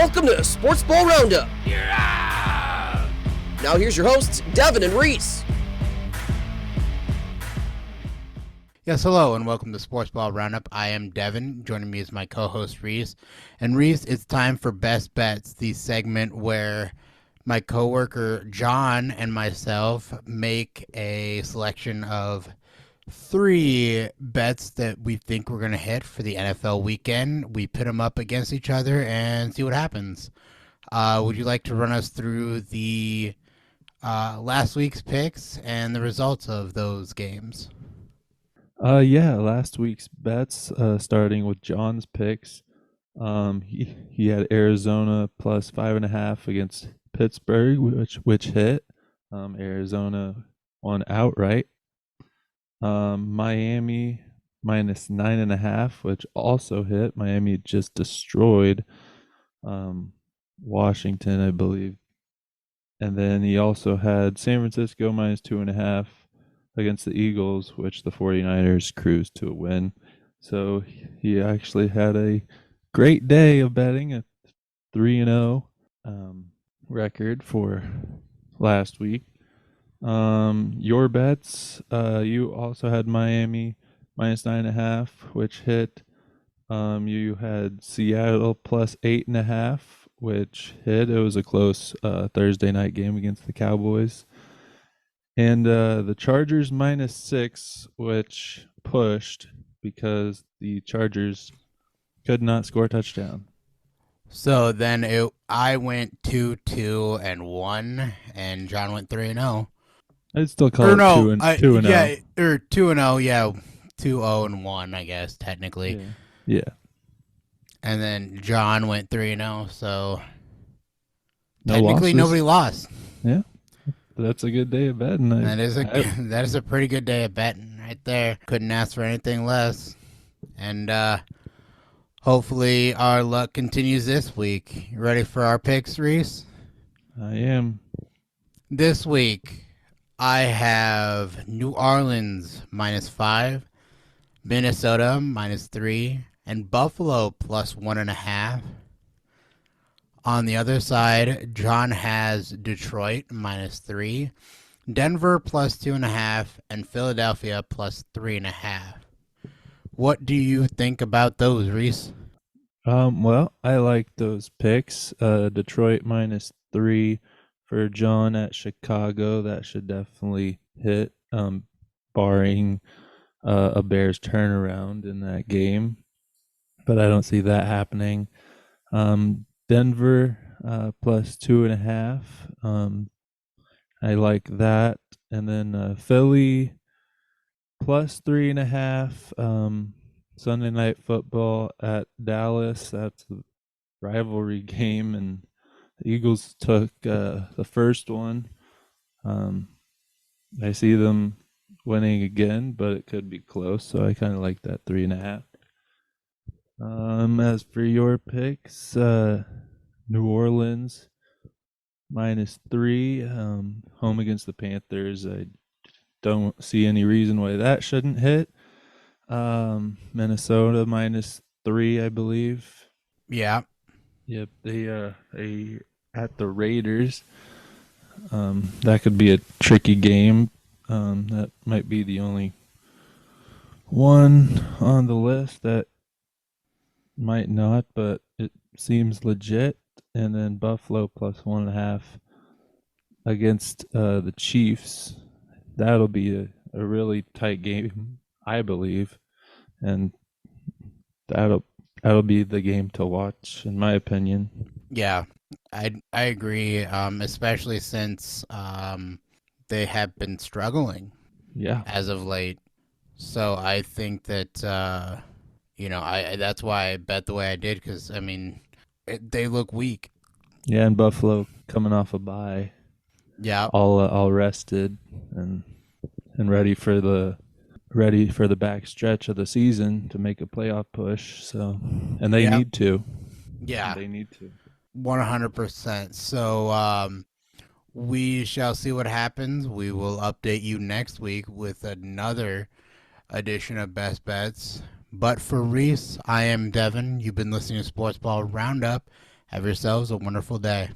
Welcome to Sportsball Roundup. Yeah! Now here's your hosts, Devin and Reese. Yes, hello, and welcome to Sportsball Roundup. I am Devin. Joining me is my co-host, Reese. And Reese, it's time for Best Bets, the segment where my coworker, John, and myself make a selection of 3 bets that we think we're going to hit for the NFL weekend. We pit them up against each other and see what happens. Would you like to run us through the last week's picks and the results of those games? Yeah, last week's bets, starting with John's picks. He had Arizona plus 5.5 against Pittsburgh, which hit. Arizona won outright. Miami minus 9.5, which also hit. Miami just destroyed Washington, I believe. And then he also had San Francisco minus 2.5 against the Eagles, which the 49ers cruised to a win. So he actually had a great day of betting, a 3-0 record for last week. Your bets, you also had Miami minus 9.5, which hit. You had Seattle plus 8.5, which hit. It was a close Thursday night game against the Cowboys. And the Chargers minus 6, which pushed because the Chargers could not score a touchdown. So then I went 2-2-1, and John went 3-0. I'd still call it 2-0. Yeah, or 2-0, yeah, 2-0-1, I guess technically. Yeah. And then John went 3-0, so No technically losses. nobody lost. Yeah. That's a good day of betting. That is a pretty good day of betting right there. Couldn't ask for anything less. And hopefully our luck continues this week. You ready for our picks, Reese? I am. This week I have New Orleans minus 5, Minnesota minus 3, and Buffalo plus 1.5. On the other side, John has Detroit minus 3, Denver plus 2.5, and Philadelphia plus 3.5. What do you think about those, Reese? Well, I like those picks. Detroit minus 3 for John at Chicago. That should definitely hit, barring a Bears turnaround in that game. But I don't see that happening. Denver plus 2.5. I like that. And then Philly plus 3.5. Sunday Night Football at Dallas. That's a rivalry game, and the Eagles took the first one. I see them winning again, but it could be close, so I kind of like that 3.5. As for your picks, New Orleans minus 3, home against the Panthers. I don't see any reason why that shouldn't hit. Minnesota minus 3, I believe. Yeah. Yep, they at the Raiders. That could be a tricky game. That might be the only one on the list that might not, but it seems legit. And then Buffalo plus 1.5 against the Chiefs. That'll be a really tight game, I believe, and that'll be the game to watch, in my opinion. Yeah, I agree, especially since they have been struggling as of late. So I think that, that's why I bet the way I did, because, I mean, they look weak. Yeah, and Buffalo coming off a bye. Yeah. All rested and ready for the back stretch of the season to make a playoff push. So, and they need to. Yeah. They need to. 100%. So, we shall see what happens. We will update you next week with another edition of Best Bets. But for Reese, I am Devin. You've been listening to Sportsball Roundup, Have yourselves a wonderful day.